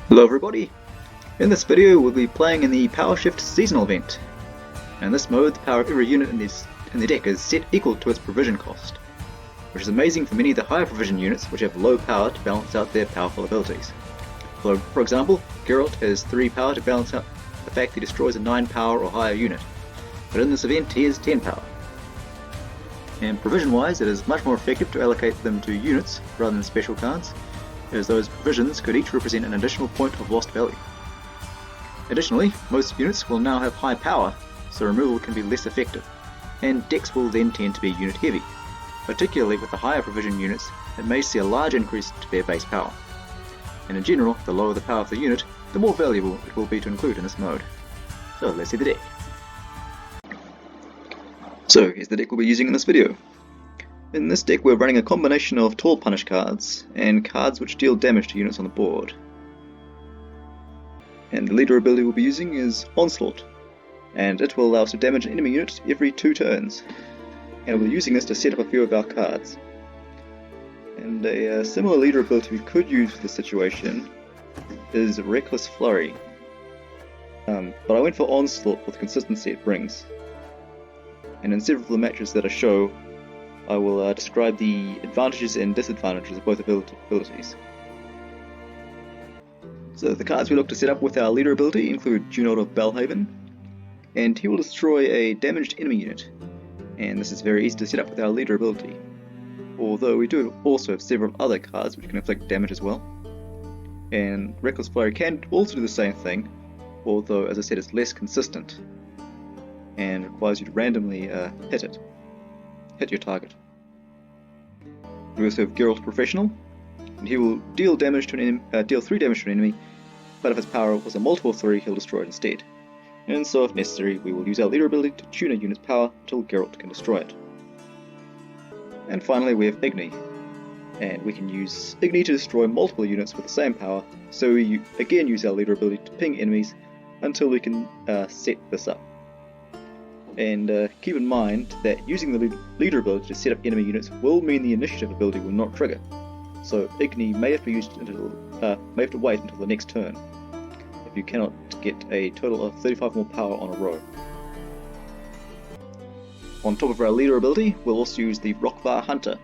Hello everybody! In this video we'll be playing in the Power Shift seasonal event. In this mode the power of every unit in the deck is set equal to its provision cost, which is amazing for many of the higher provision units which have low power to balance out their powerful abilities. For example, Geralt has 3 power to balance out the fact he destroys a 9 power or higher unit, but in this event he has 10 power. And provision wise it is much more effective to allocate them to units rather than special cards, as those provisions could each represent an additional point of lost value. Additionally, most units will now have high power, so removal can be less effective, and decks will then tend to be unit heavy. Particularly with the higher provision units, it may see a large increase to their base power. And in general, the lower the power of the unit, the more valuable it will be to include in this mode. So let's see the deck. So here's the deck we'll be using in this video. In this deck we're running a combination of tall punish cards and cards which deal damage to units on the board. And the leader ability we'll be using is Onslaught, and it will allow us to damage an enemy unit every 2 turns. And we'll be using this to set up a few of our cards. And a similar leader ability we could use for this situation is Reckless Flurry. But I went for Onslaught for the consistency it brings. And in several of the matches that I show, I will describe the advantages and disadvantages of both abilities. So the cards we look to set up with our leader ability include Junod of Belhaven, and he will destroy a damaged enemy unit, and this is very easy to set up with our leader ability, although we do also have several other cards which can inflict damage as well. And Reckless Flurry can also do the same thing, although as I said it's less consistent, and requires you to randomly hit your target. We also have Geralt Professional, and he will deal 3 damage to an enemy, but if his power was a multiple of 3, he'll destroy it instead. And so if necessary, we will use our leader ability to tune a unit's power until Geralt can destroy it. And finally we have Igni, and we can use Igni to destroy multiple units with the same power, so we again use our leader ability to ping enemies until we can set this up. And keep in mind that using the leader ability to set up enemy units will mean the initiative ability will not trigger. So Igni may have to wait until the next turn if you cannot get a total of 35 more power on a row. On top of our leader ability, we'll also use the Rockvar Hunter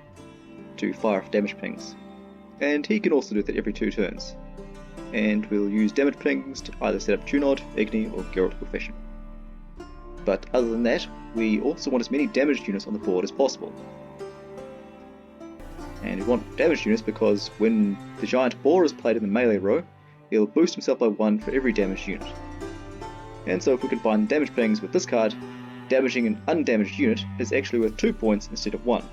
to fire off damage pings, and he can also do that every 2 turns. And we'll use damage pings to either set up Junod, Igni, or Geralt Professional. But other than that, we also want as many damaged units on the board as possible. And we want damaged units because when the giant boar is played in the melee row, he'll boost himself by 1 for every damaged unit. And so if we combine damage pings with this card, damaging an undamaged unit is actually worth 2 points instead of 1.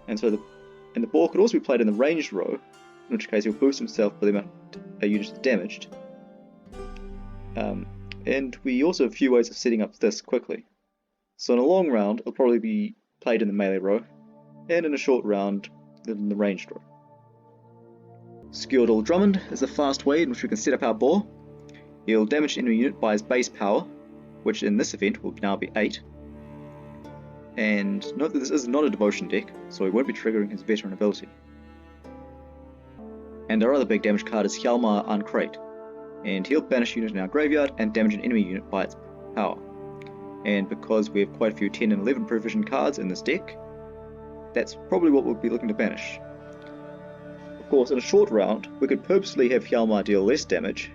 And so the boar could also be played in the ranged row, in which case he'll boost himself by the amount a unit is damaged. And we also have a few ways of setting up this quickly. So in a long round, it'll probably be played in the melee row, and in a short round, in the ranged row. Skjordal Drummond is a fast way in which we can set up our boar. He'll damage an enemy unit by his base power, which in this event will now be 8. And note that this is not a devotion deck, so he won't be triggering his veteran ability. And our other big damage card is Hjalmar Uncrate, and he'll banish a unit in our graveyard and damage an enemy unit by its power. And because we have quite a few 10 and 11 provision cards in this deck, that's probably what we'll be looking to banish. Of course, in a short round, we could purposely have Hjalmar deal less damage,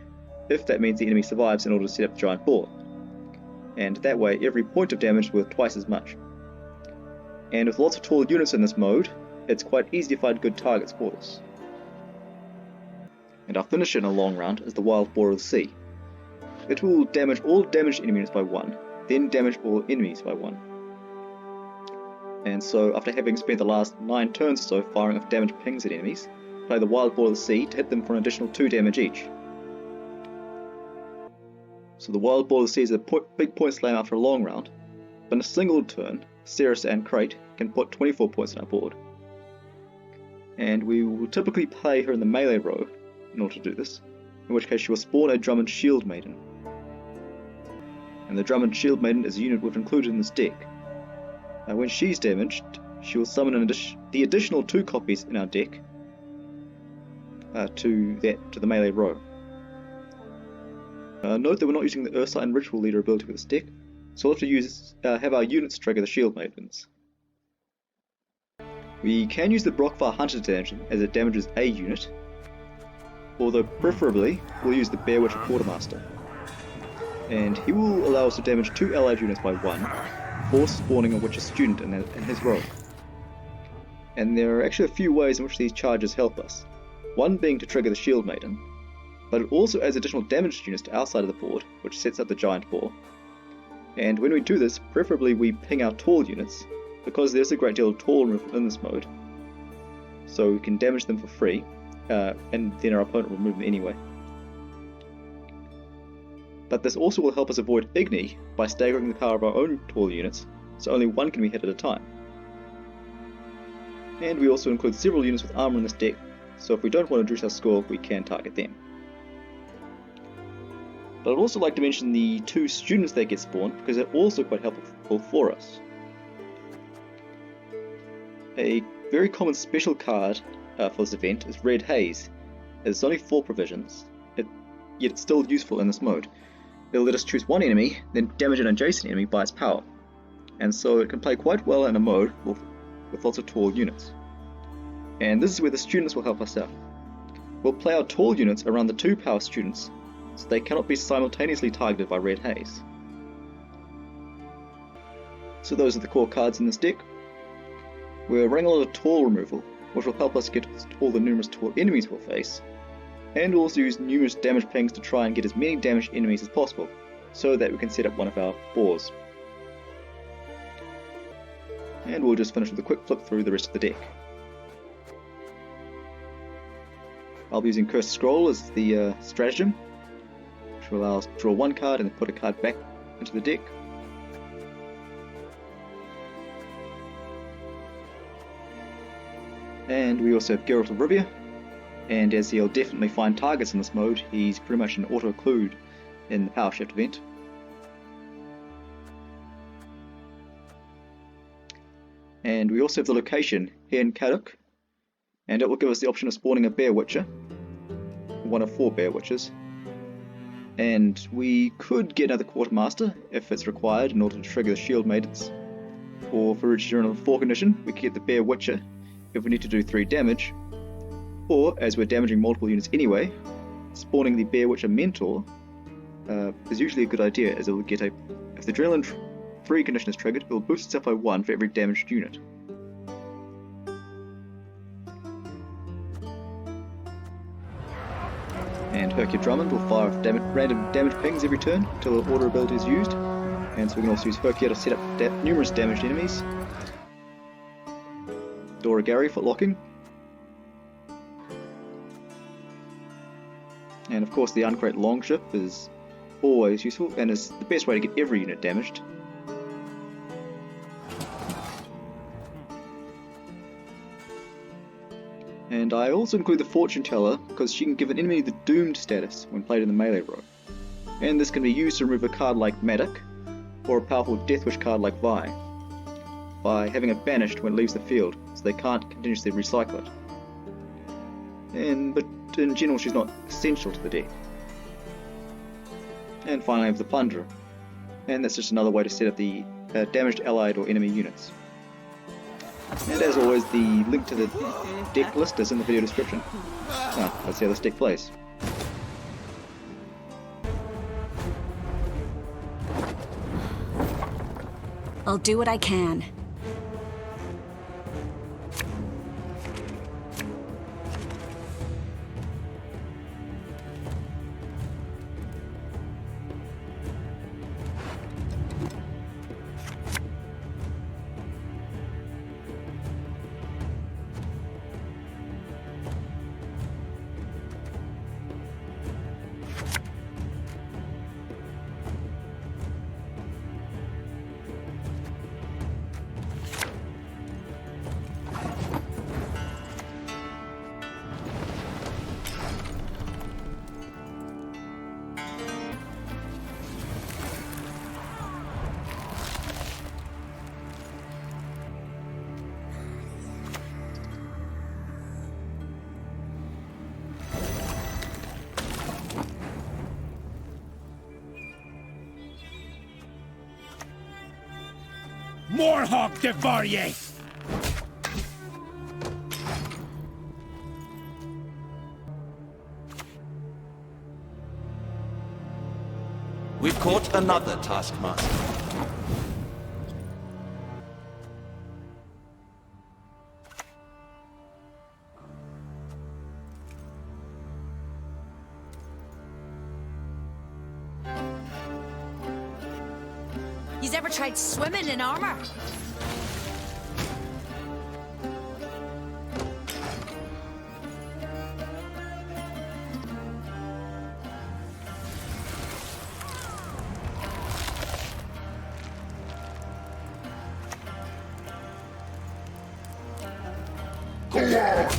if that means the enemy survives in order to set up the giant boar. And that way, every point of damage is worth twice as much. And with lots of tall units in this mode, it's quite easy to find good targets for this. And our finisher in a long round is the Wild Boar of the Sea. It will damage all damaged enemy units by 1, then damage all enemies by 1. And so after having spent the last 9 turns or so firing off damage pings at enemies, play the Wild Boar of the Sea to hit them for an additional 2 damage each. So the Wild Boar of the Sea is a big point slam after a long round, but in a single turn, Ceres and Crate can put 24 points on our board. And we will typically play her in the melee row in order to do this, in which case she will spawn a Drummond Shield Maiden. And the Drummond Shield Maiden is a unit we've included in this deck. When she's damaged, she will summon the additional 2 copies in our deck, to the melee row. Note that we're not using the Ursine Ritual Leader ability with this deck, so we'll have to have our units trigger the Shield Maidens. We can use the Brockvar Hunter to damage them, as it damages a unit, although preferably we'll use the Bear Witcher Quartermaster. And he will allow us to damage 2 allied units by 1, before spawning a Witcher student in his row. And there are actually a few ways in which these charges help us, one being to trigger the Shield Maiden, but it also adds additional damage units to our side of the board, which sets up the Giant Boar. And when we do this, preferably we ping our tall units, because there's a great deal of tall removal in this mode, so we can damage them for free, and then our opponent will move them anyway. But this also will help us avoid Igni by staggering the power of our own tall units, so only one can be hit at a time. And we also include several units with armor in this deck, so if we don't want to reduce our score, we can target them. But I'd also like to mention the 2 students that get spawned, because they're also quite helpful for us. A very common special card for this event is Red Haze, as it's only 4 provisions, yet it's still useful in this mode. It'll let us choose one enemy, then damage an adjacent enemy by its power, and so it can play quite well in a mode with lots of tall units. And this is where the students will help us out. We'll play our tall units around the 2 power students, so they cannot be simultaneously targeted by Red Haze. So those are the core cards in this deck. We're running a lot of tall removal, which will help us get all the numerous tall enemies we'll face, and we'll also use numerous damage pings to try and get as many damaged enemies as possible, so that we can set up one of our boars. And we'll just finish with a quick flip through the rest of the deck. I'll be using Cursed Scroll as the stratagem, which will allow us to draw 1 card and then put a card back into the deck. And we also have Geralt of Rivia, and as he'll definitely find targets in this mode, he's pretty much an auto-occlude in the Power Shift event. And we also have the location here in Kaduk, and it will give us the option of spawning a Bear Witcher, one of 4 Bear Witchers. And we could get another Quartermaster if it's required in order to trigger the Shield Maidens, or for during a 4 condition, we could get the Bear Witcher if we need to do 3 damage, or as we're damaging multiple units anyway, spawning the Bear Witcher Mentor is usually a good idea, as it will get if the Adrenaline 3 condition is triggered, it will boost itself by 1 for every damaged unit. And Hercule Drummond will fire random damage pings every turn until the order ability is used, and so we can also use Hercule to set up numerous damaged enemies. Dora Gary for locking. And of course the Uncrate Longship is always useful and is the best way to get every unit damaged. And I also include the Fortune Teller because she can give an enemy the Doomed status when played in the melee row. And this can be used to remove a card like Madoc, or a powerful Deathwish card like Vi, by having it banished when it leaves the field, so they can't continuously recycle it. But in general she's not essential to the deck. And finally I have the Plunderer, and that's just another way to set up the damaged allied or enemy units. And as always, the link to the deck list is in the video description. Let's see how this deck plays. I'll do what I can. Morhawk devour ye! We've caught another taskmaster. You've ever tried swimming in armor? Go on!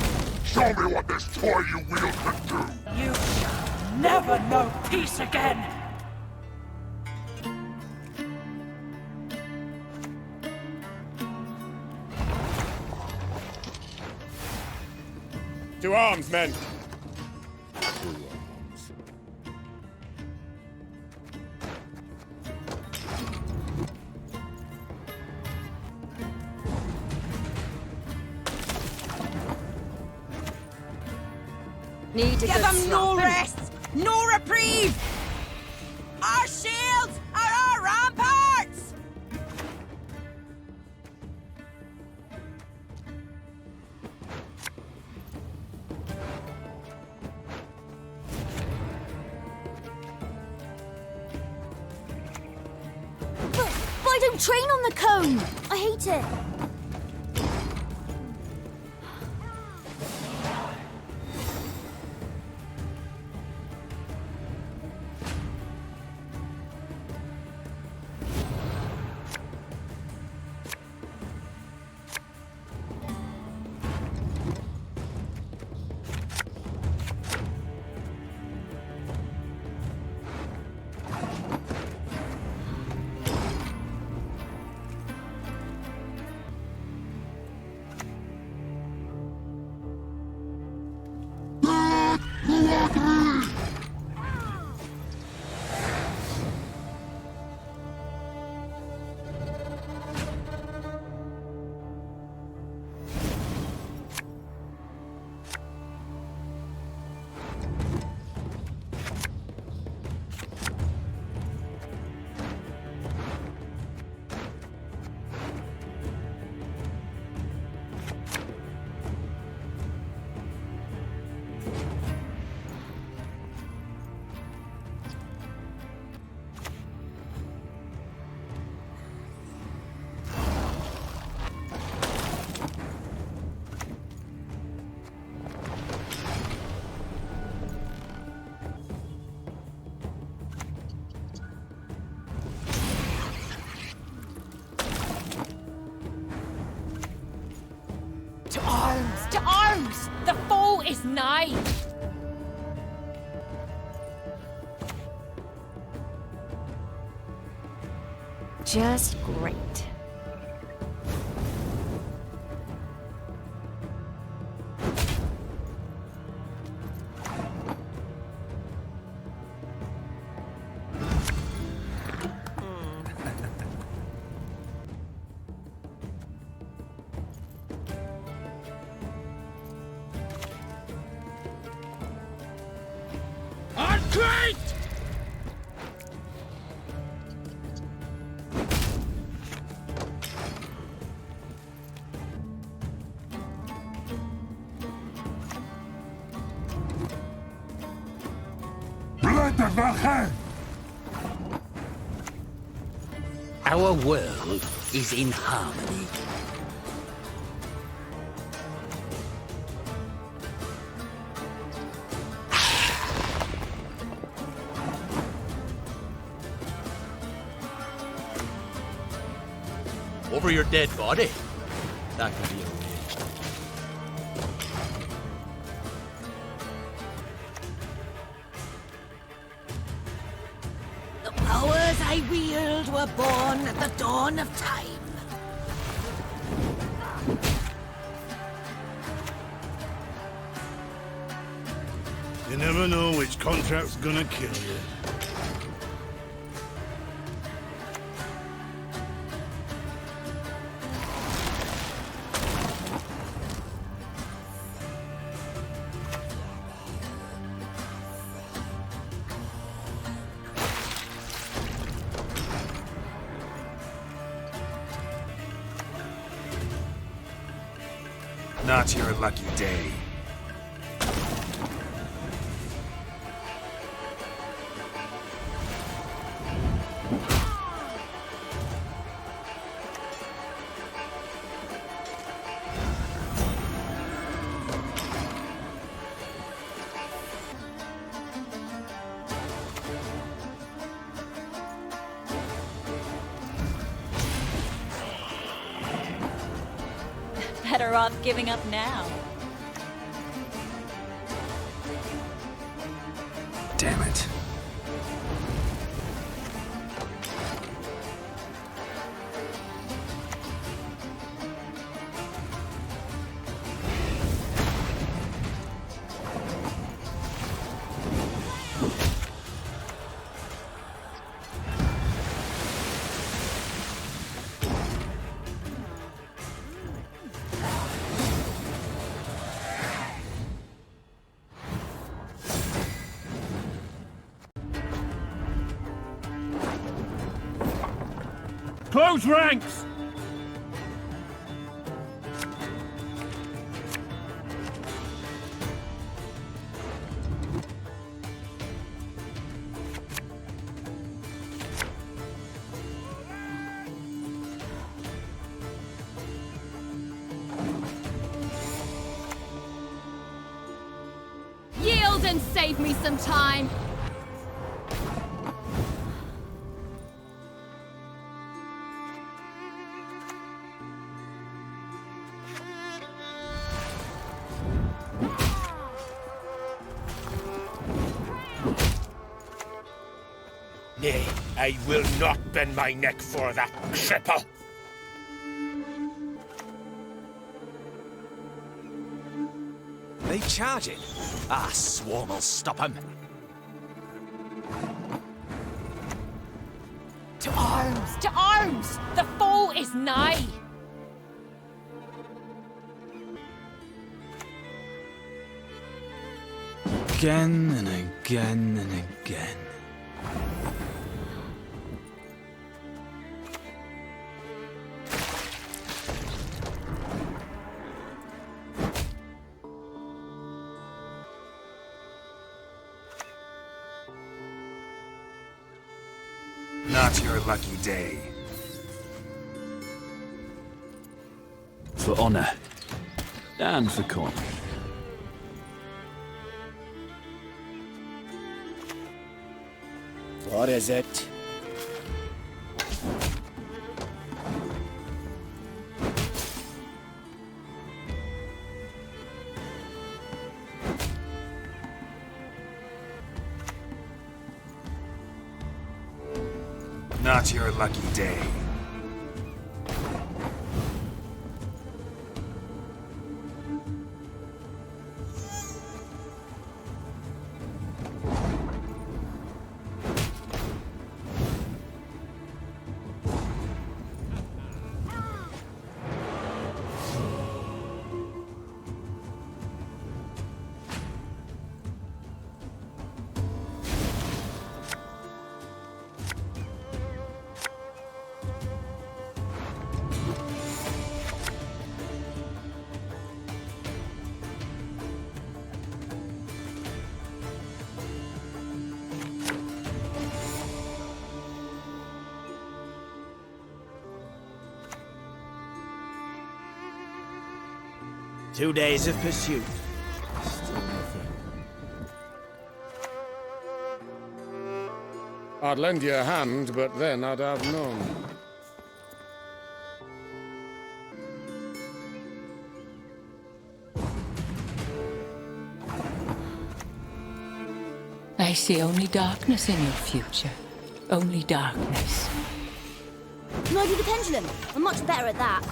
Show me what this toy you wield can do! You shall never know peace again! To arms, men! Need to Give them no rest! No reprieve! Our shields are our ramparts! But I don't train on the cone! I hate it! To arms! To arms! The foe is nigh! Just great. Great! Blood of Valhalla! Our world is in harmony. Over your dead body? That could be arranged. The powers I wield were born at the dawn of time. You never know which contract's gonna kill you. Not your lucky day. Better off giving up now. Damn it. Close ranks! Yield and save me some time. Nay, I will not bend my neck for that cripple. They charging? Ah, Swarm will stop him. To arms! To arms! The foe is nigh! Again and again and again. Not your lucky day. For honor. And for coin. What is it? Not your lucky day. Two days of pursuit. Still nothing. I'd lend you a hand, but then I'd have none. I see only darkness in your future. Only darkness. Can I do the pendulum? I'm much better at that.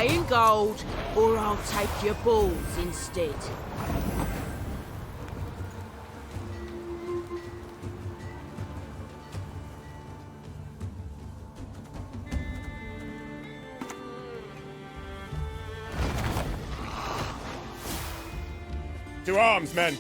pay in gold, or I'll take your balls instead. To arms, men!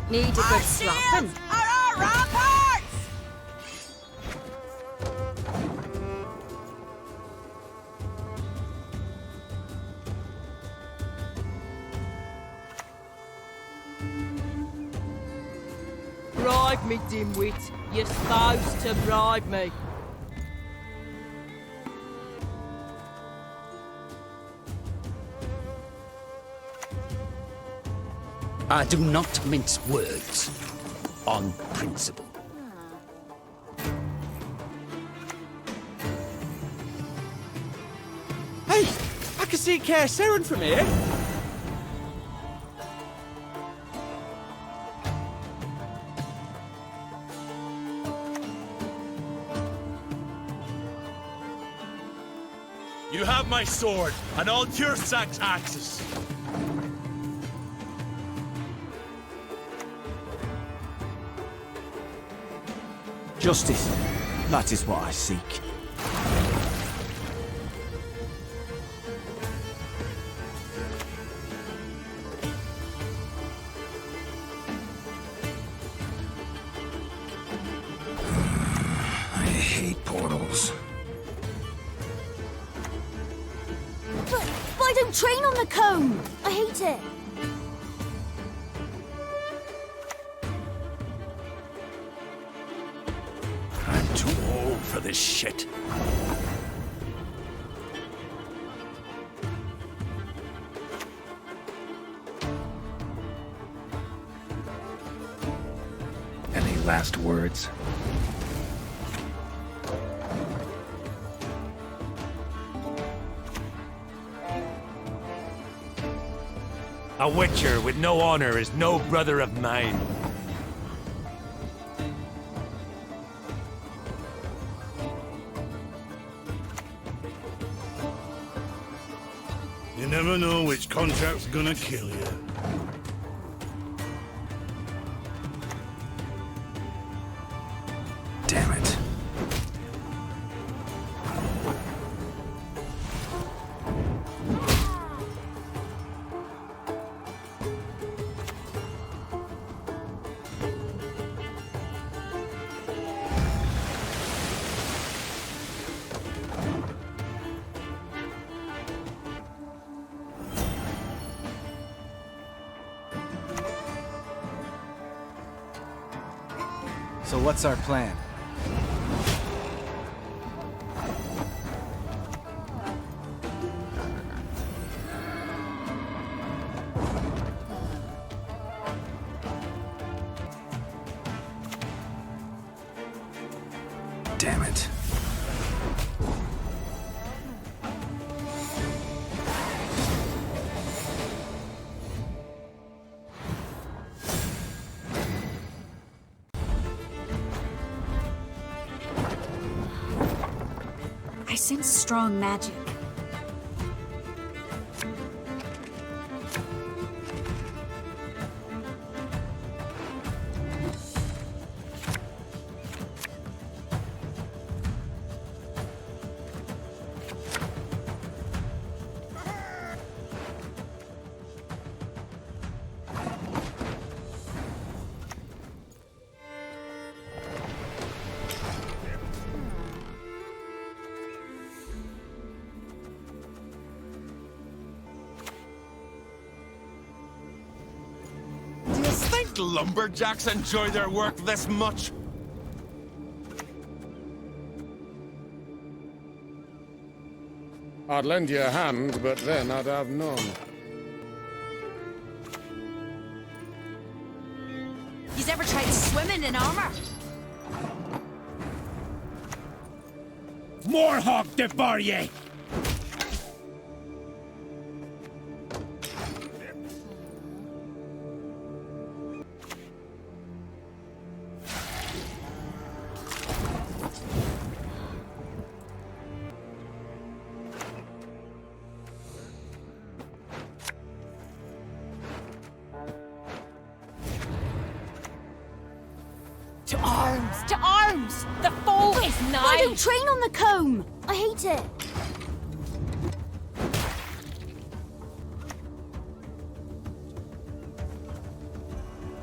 Need a good slapping. Are our ramparts! Bribe me, dimwit. You're supposed to bribe me. I do not mince words. On principle. Hey, I can see Kaer Seren from here. You have my sword, and all Tursak's axes. Justice. That is what I seek. I hate portals. But I don't train on the cone. I hate it. I'm too old for this shit. Any last words? A witcher with no honor is no brother of mine. You never know which contract's gonna kill you. Damn it. So what's our plan? Damn it. I sense strong magic. Think lumberjacks enjoy their work this much? I'd lend you a hand, but then I'd have none. He's ever tried swimming in armor. Morhawk de Barrier! To arms! To arms! The foe is nigh! I don't train on the comb. I hate it.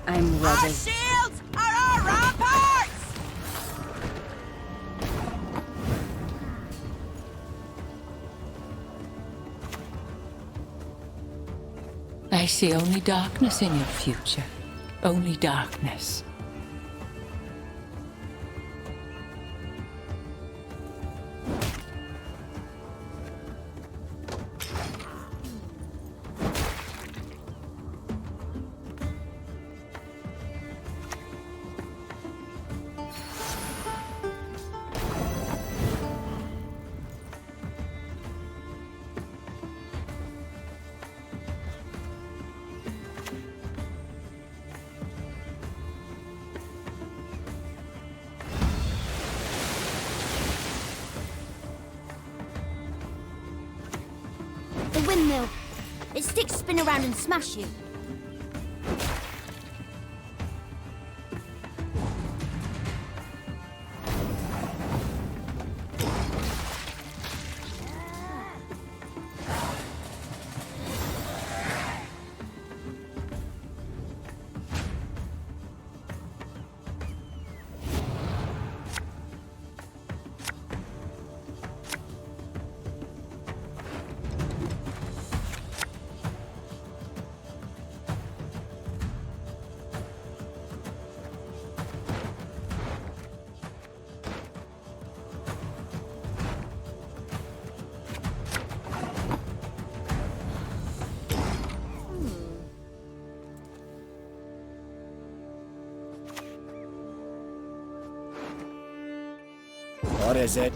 I'm Our ready. shields are our ramparts! I see only darkness in your future. Only darkness. The windmill. Its sticks spin around and smash you. What is it?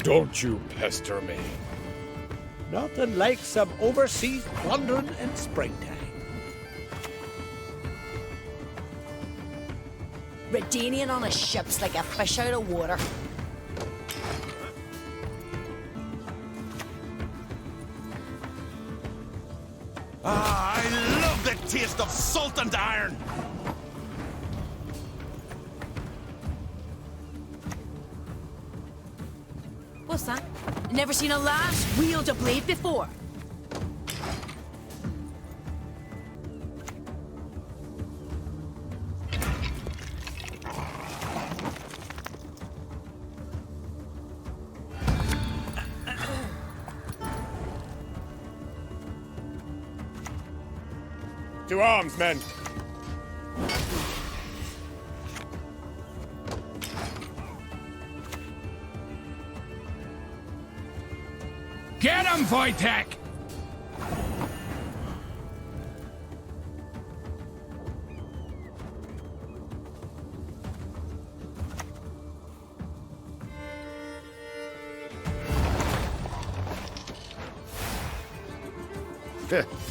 Don't you pester me. Nothing like some overseas plundering in springtime. Redanian on a ship's like a fish out of water. Ah, I love the taste of salt and iron! What's that? Never seen a lass wield a blade before. To arms, men! Get him, Wojtek!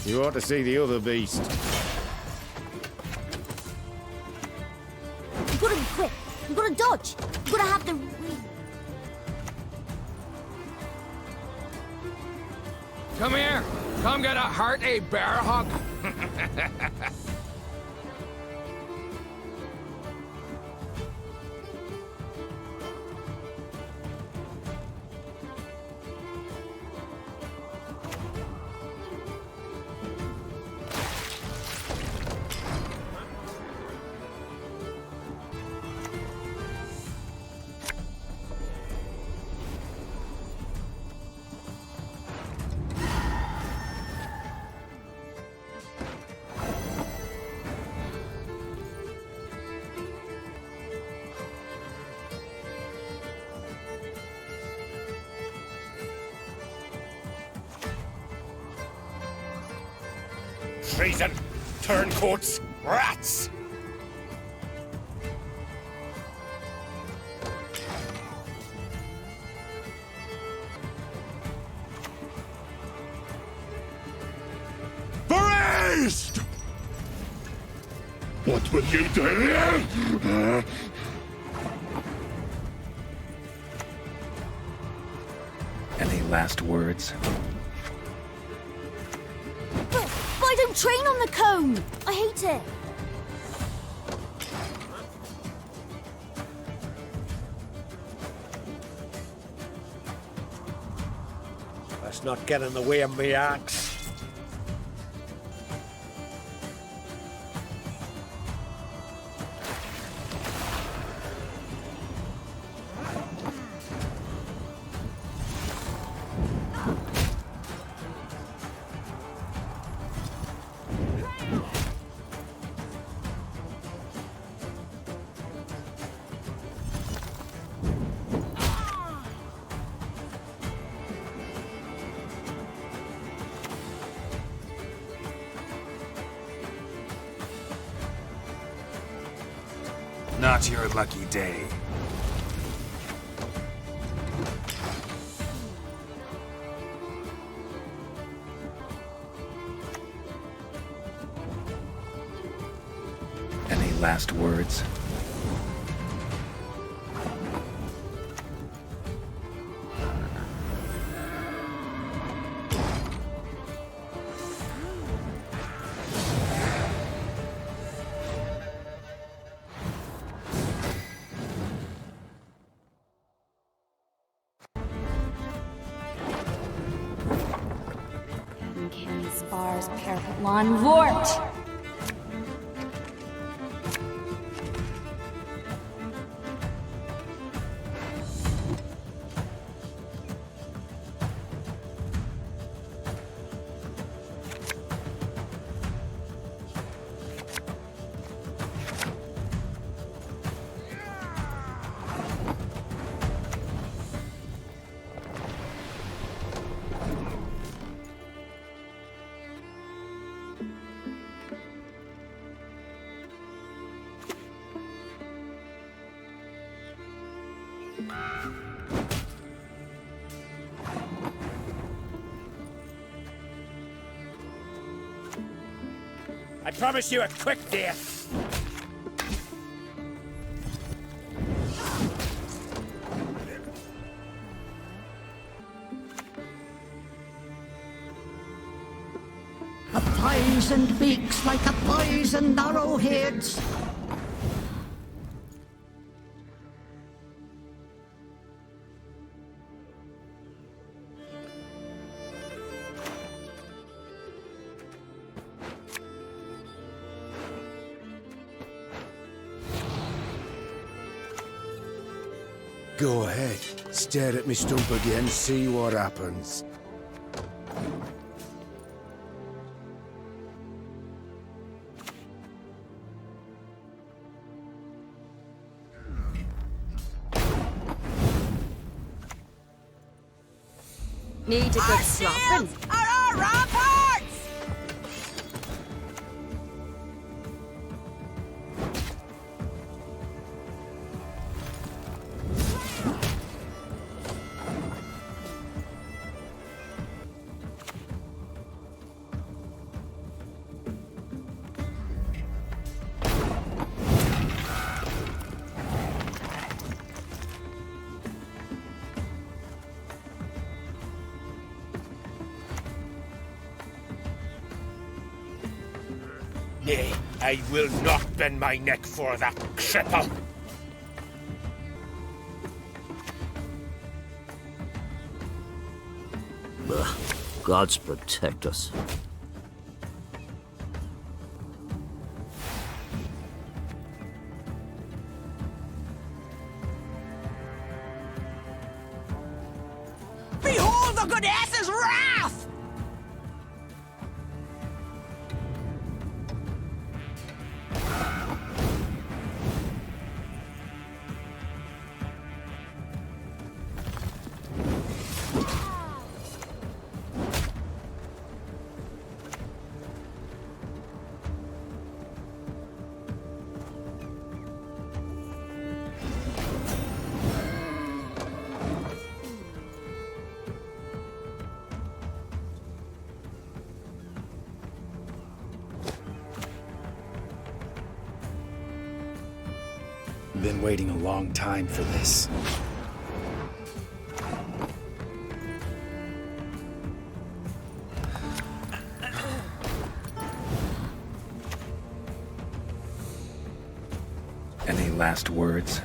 You ought to see the other beast. You've got to be quick. You've got to dodge. You've got to have the... Come here. Come get a hearty bear hug. treason! Turncoats! Rats! Priest! What will you do? Any last words? But I don't train on the cone. I hate it. Let's not get in the way of me axe. Not your lucky day. Any last words? Uncanny spars, perfect one vort. I promise you a quick death. A poisoned beaks like a poisoned arrowheads. Go ahead. Stare at me stump again, see what happens. Need a good slapping. Are our ramparts! Nay, I will not bend my neck for that cripple. Gods protect us. Behold the goddess's wrath! Been waiting a long time for this. Any last words?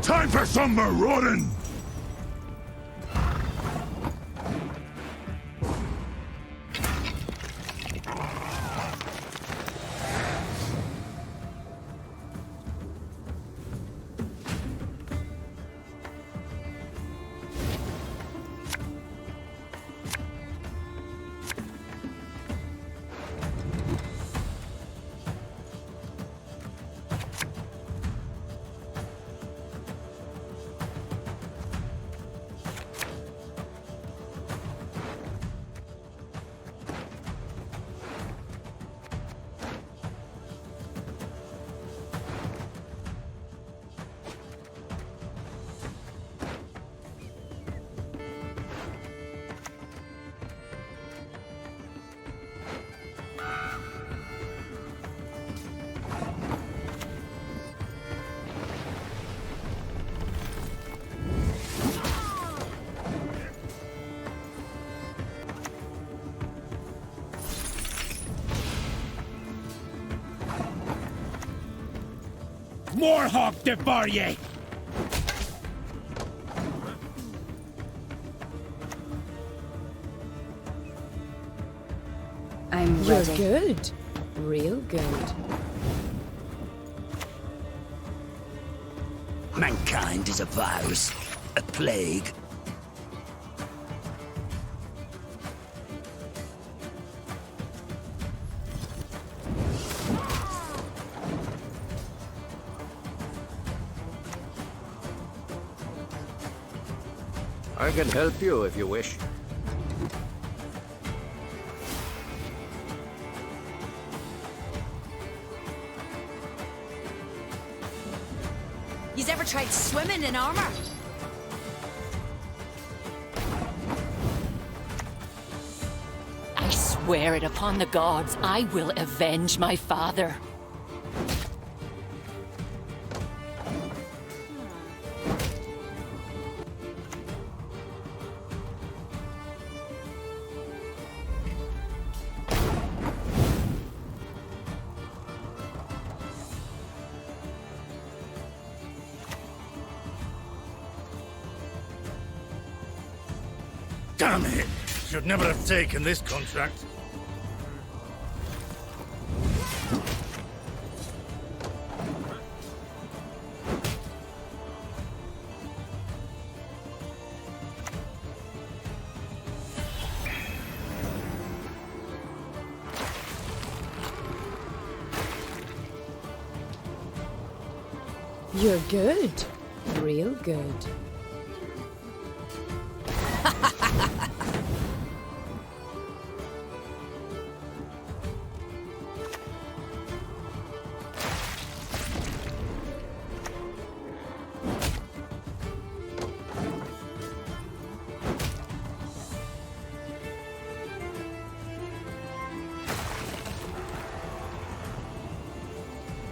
Time for some marauding! Warhawk Devarye! I'm You're ready. good. Real good. Mankind is a virus, a plague. I can help you if you wish. You've ever tried swimming in armor? I swear it upon the gods, I will avenge my father. Damn it! Should never have taken this contract. You're good. Real good.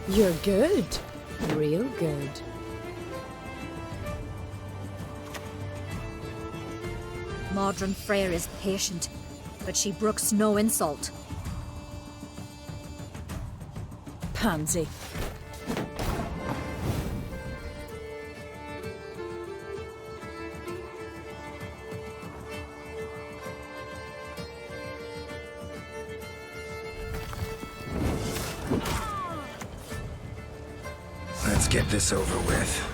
You're good. Real good. Modern Freyr is patient, but she brooks no insult. Pansy. Let's get this over with.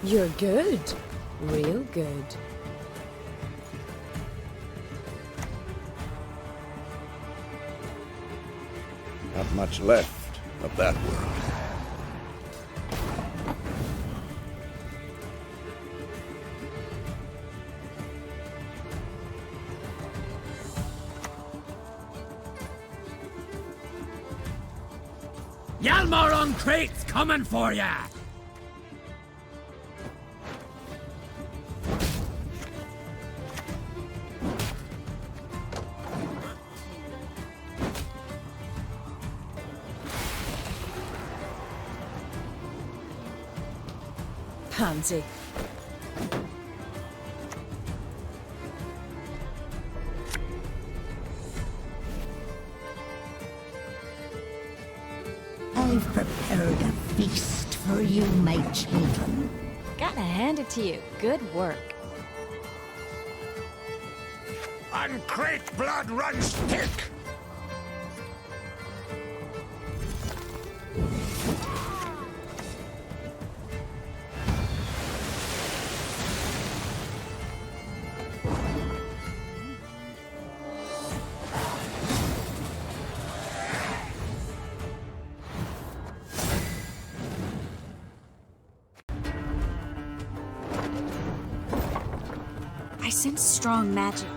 You're good. Real good. Not much left of that world. Yalmar on crates coming for ya! Pansy. I've prepared a feast for you, my children. Gotta hand it to you. Good work. On crate blood runs thick! I sense strong magic.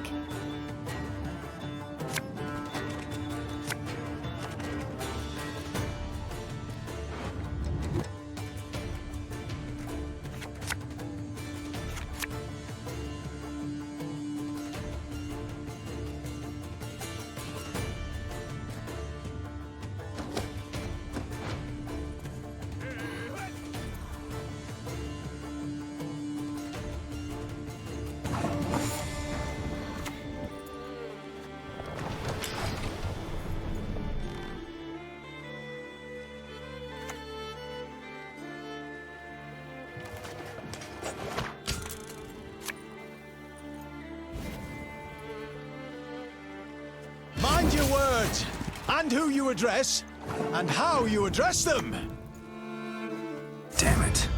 Mind your words, and who you address, and how you address them. Damn it.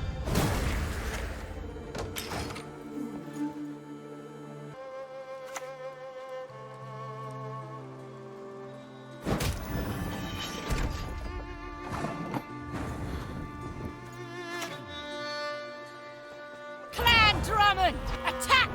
Clan Drummond, attack!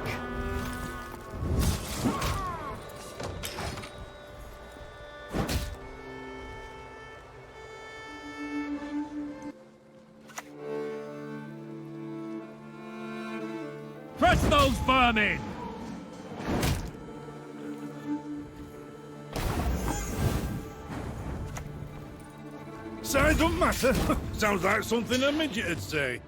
Press those vermin! Size don't matter. Sounds like something a midget would say.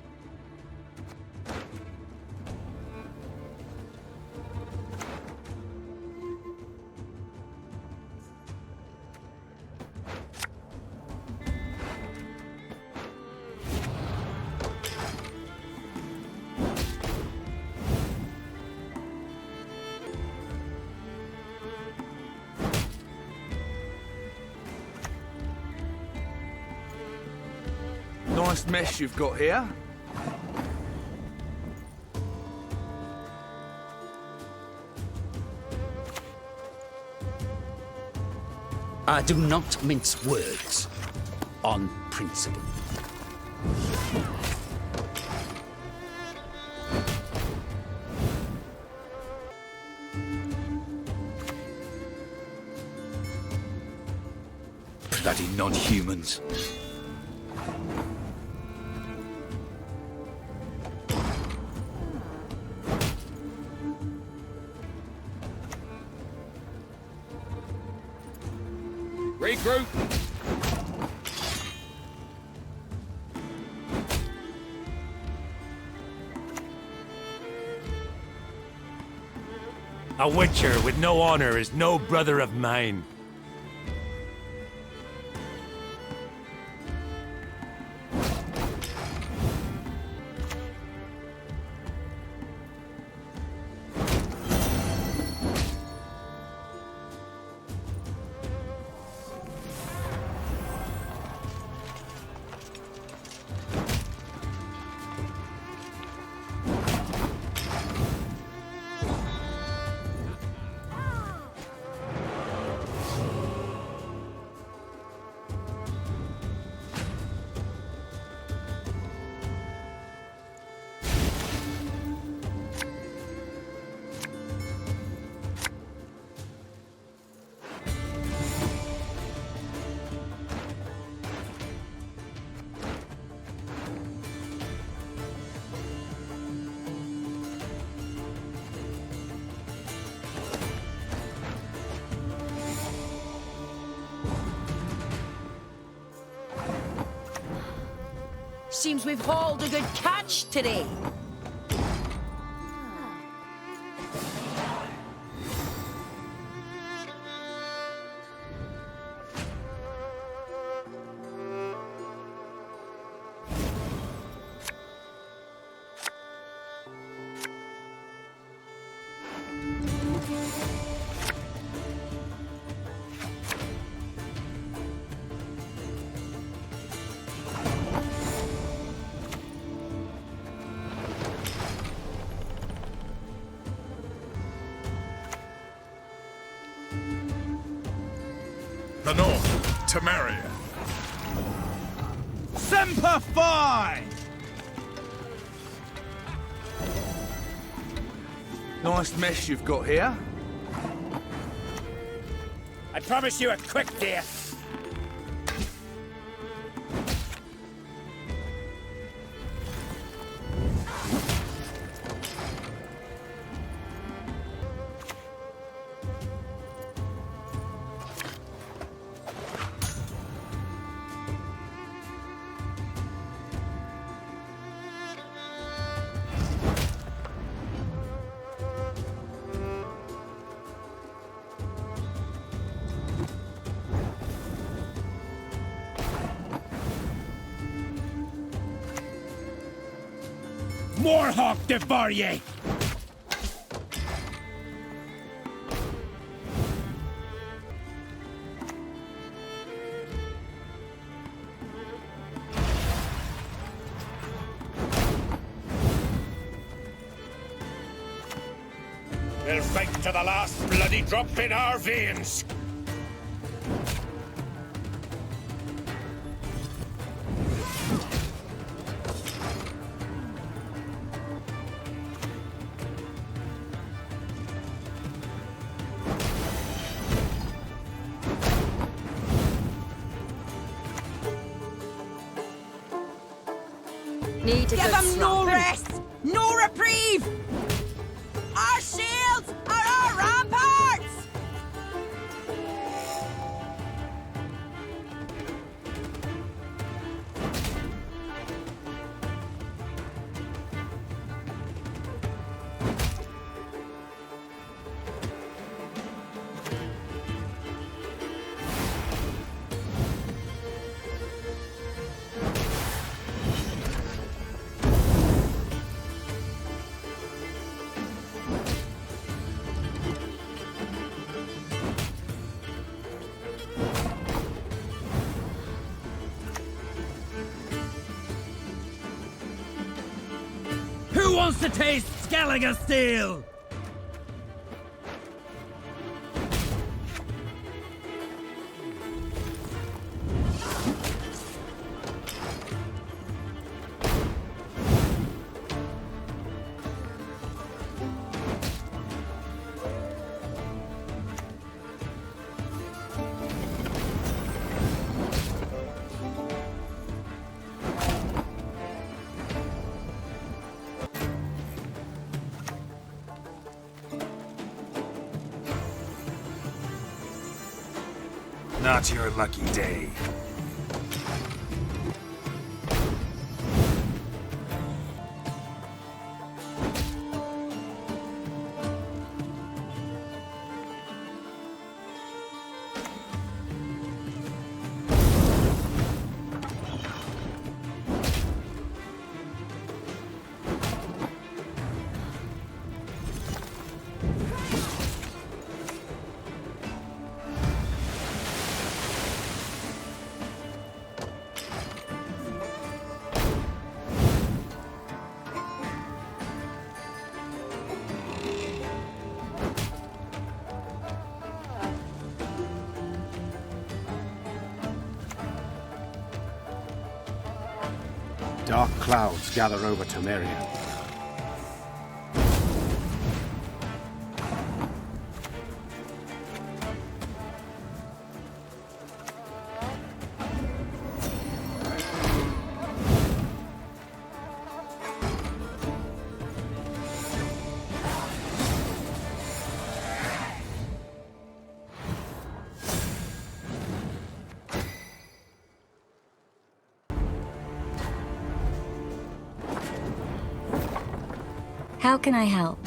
Nice mess you've got here. I do not mince words. On principle. Bloody non-humans. Regroup! A witcher with no honor is no brother of mine. seems we've hauled a good catch today. The north, Temeria. Semper Fi! Nice mess you've got here. I promise you a quick death. Moorhawk devour ye! We'll fight to the last bloody drop in our veins! Need to Give them no rest! No reprieve! Our shields are our ramparts! Who wants to taste Skelliger steel? Not your lucky day. Dark clouds gather over Temeria. How can I help?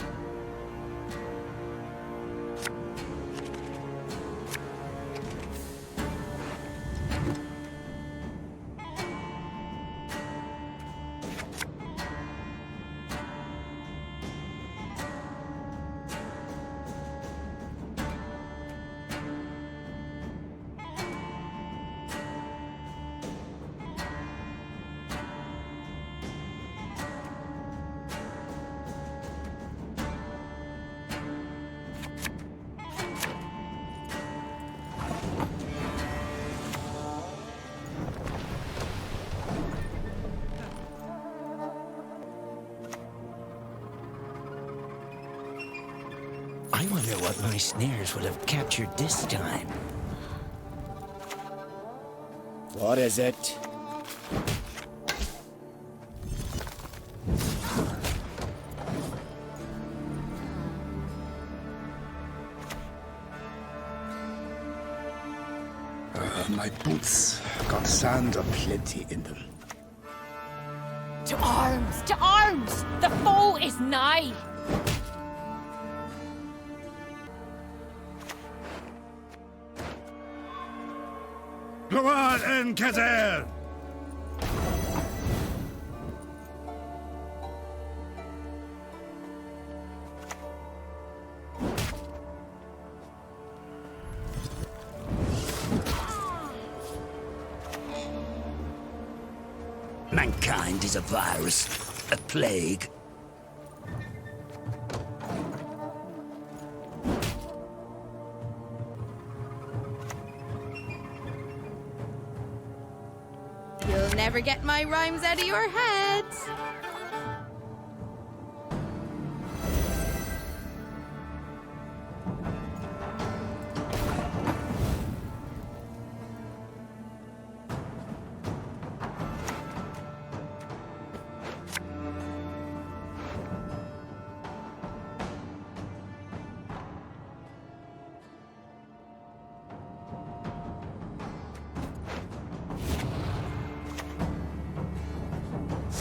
I wonder what my snares would have captured this time. What is it? My boots got sand aplenty in them. To arms! To arms! The foe is nigh! Go on, Enkezer! Mankind is a virus, a plague. You'll never get my rhymes out of your heads.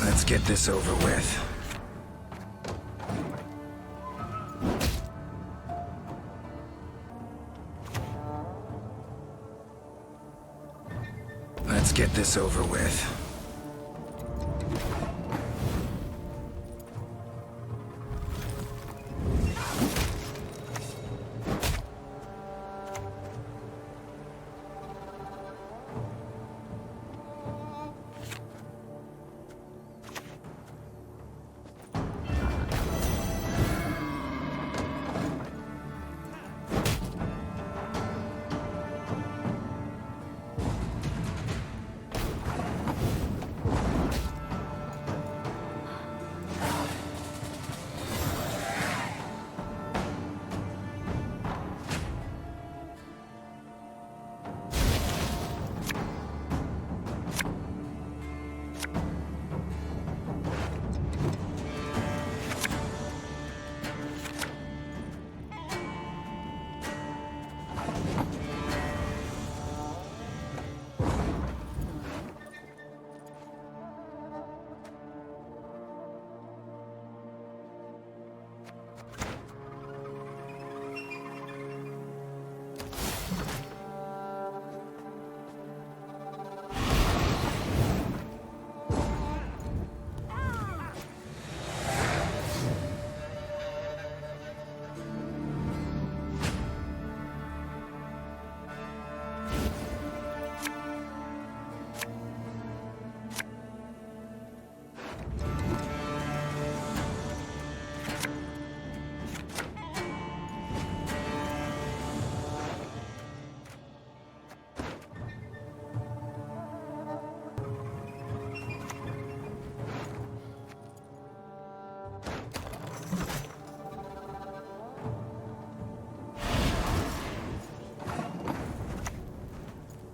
Let's get this over with. Let's get this over with.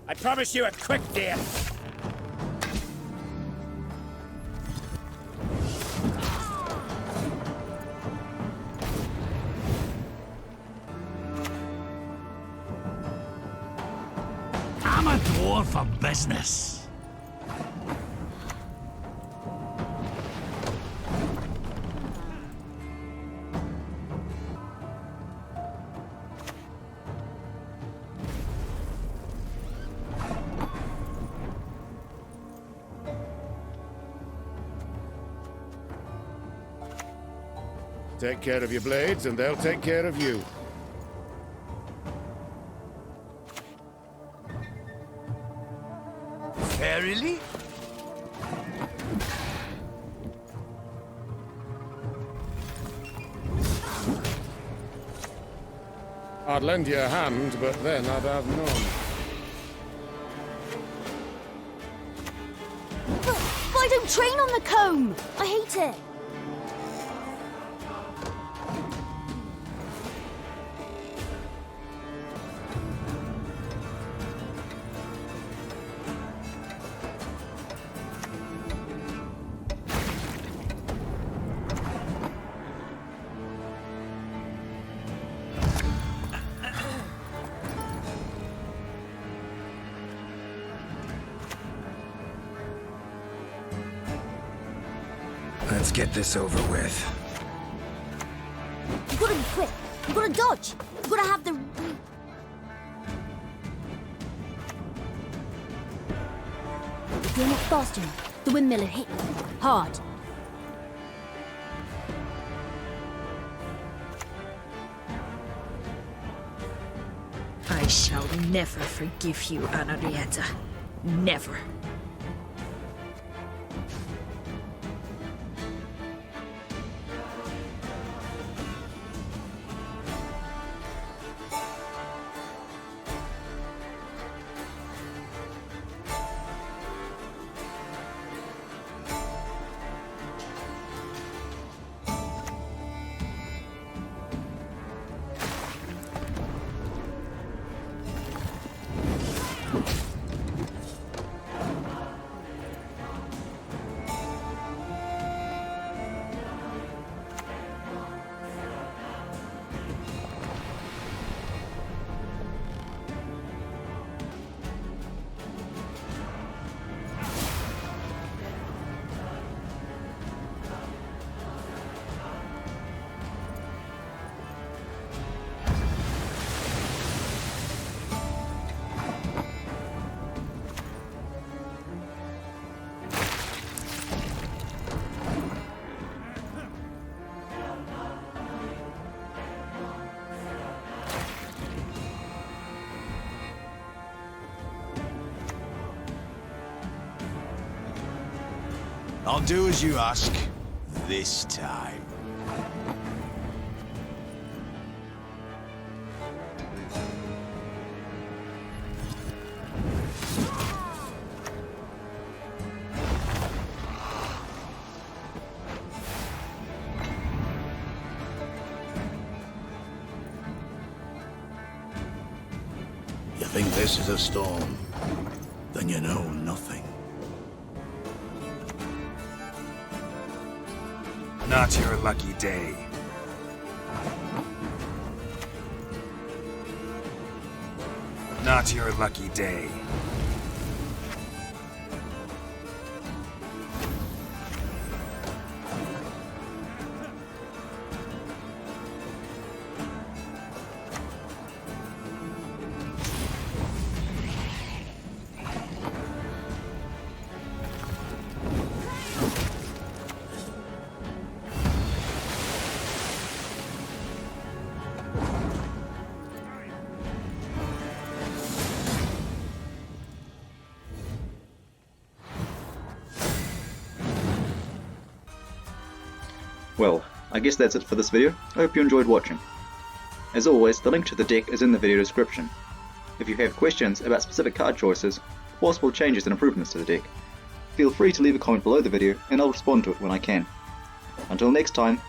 I promise you a quick death. I'm a dwarf for business. Take care of your blades, and they'll take care of you. Verily? I'd lend you a hand, but then I'd have none. But I don't train on the comb. I hate it. Let's get this over with. You gotta be quick. You gotta dodge. You gotta have the... If you're not fast enough, the windmill will hit you. Hard. I shall never forgive you, Anarietta. Never. I'll do as you ask, this time. You think this is a storm? Then you know nothing. Not your lucky day. Not your lucky day. Well, I guess that's it for this video. I hope you enjoyed watching. As always, the link to the deck is in the video description. If you have questions about specific card choices, or possible changes and improvements to the deck, feel free to leave a comment below the video and I'll respond to it when I can. Until next time,